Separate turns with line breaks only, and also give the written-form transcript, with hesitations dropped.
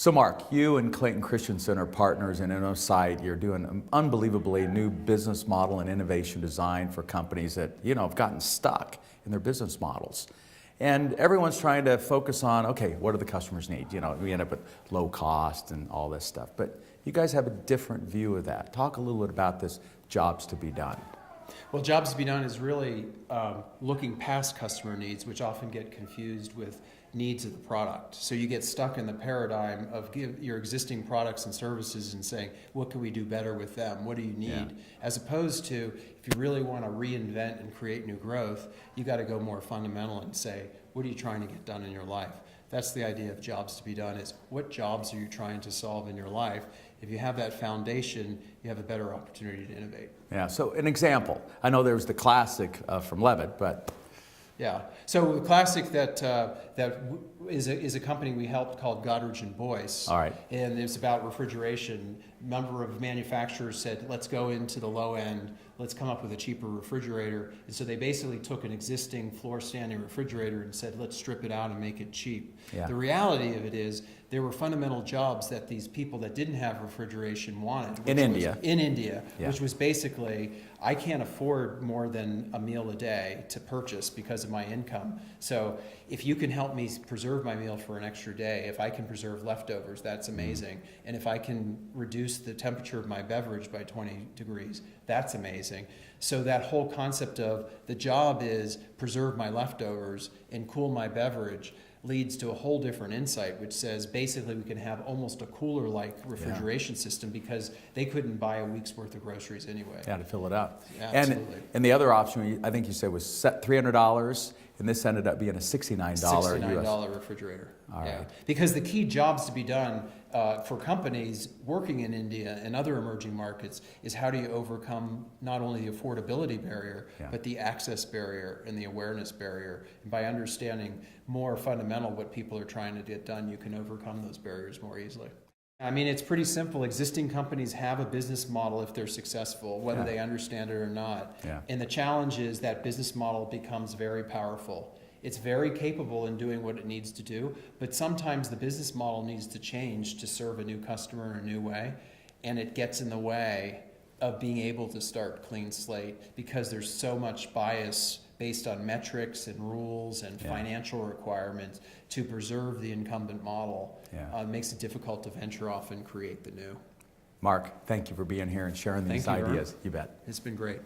So Mark, you and Clayton Christensen are partners in InnoSight. You're doing an unbelievably new business model and innovation design for companies that, have gotten stuck in their business models. And everyone's trying to focus on, okay, what do the customers need? We end up with low cost and all this stuff. But you guys have a different view of that. Talk a little bit about this jobs to be done.
Well, jobs to be done is really looking past customer needs, which often get confused with needs of the product. So you get stuck in the paradigm of your existing products and services and saying, what can we do better with them? What do you need?
Yeah.
As opposed to, if you really want to reinvent and create new growth, you got to go more fundamental and say, what are you trying to get done in your life? That's the idea of jobs to be done, is what jobs are you trying to solve in your life? If you have that foundation, you have a better opportunity to innovate.
Yeah, so an example. I know there was the classic from Levitt, but...
Yeah. So the classic that is a company we helped called Goddard and Boyce.
All right.
And it's about refrigeration. A number of manufacturers said, let's go into the low end. Let's come up with a cheaper refrigerator. And so they basically took an existing floor standing refrigerator and said, let's strip it out and make it cheap.
Yeah.
The reality of it is there were fundamental jobs that these people that didn't have refrigeration wanted.
In India.
Yeah. Which was basically, I can't afford more than a meal a day to purchase because of my income. So if you can help me preserve my meal for an extra day, if I can preserve leftovers, that's amazing. And if I can reduce the temperature of my beverage by 20 degrees, that's amazing. So that whole concept of the job is preserve my leftovers and cool my beverage leads to a whole different insight, which says basically we can have almost a cooler-like refrigeration system because they couldn't buy a week's worth of groceries anyway.
Yeah, to fill it up.
Absolutely.
And the other option, I think you said, was $300, and this ended up being a $69
$69 refrigerator.
All right.
Yeah. Because the key jobs to be done for companies working in India and other emerging markets is how do you overcome not only the affordability barrier, but the access barrier and the awareness barrier. And by understanding more fundamental what people are trying to get done, you can overcome those barriers more easily. I mean, it's pretty simple. Existing companies have a business model if they're successful, whether they understand it or not.
Yeah.
And the challenge is that business model becomes very powerful. It's very capable in doing what it needs to do, but sometimes the business model needs to change to serve a new customer in a new way, and it gets in the way of being able to start clean slate because there's so much bias based on metrics and rules and financial requirements to preserve the incumbent model. It makes it difficult to venture off and create the new.
Mark, thank you for being here and sharing these ideas. You bet.
It's been great.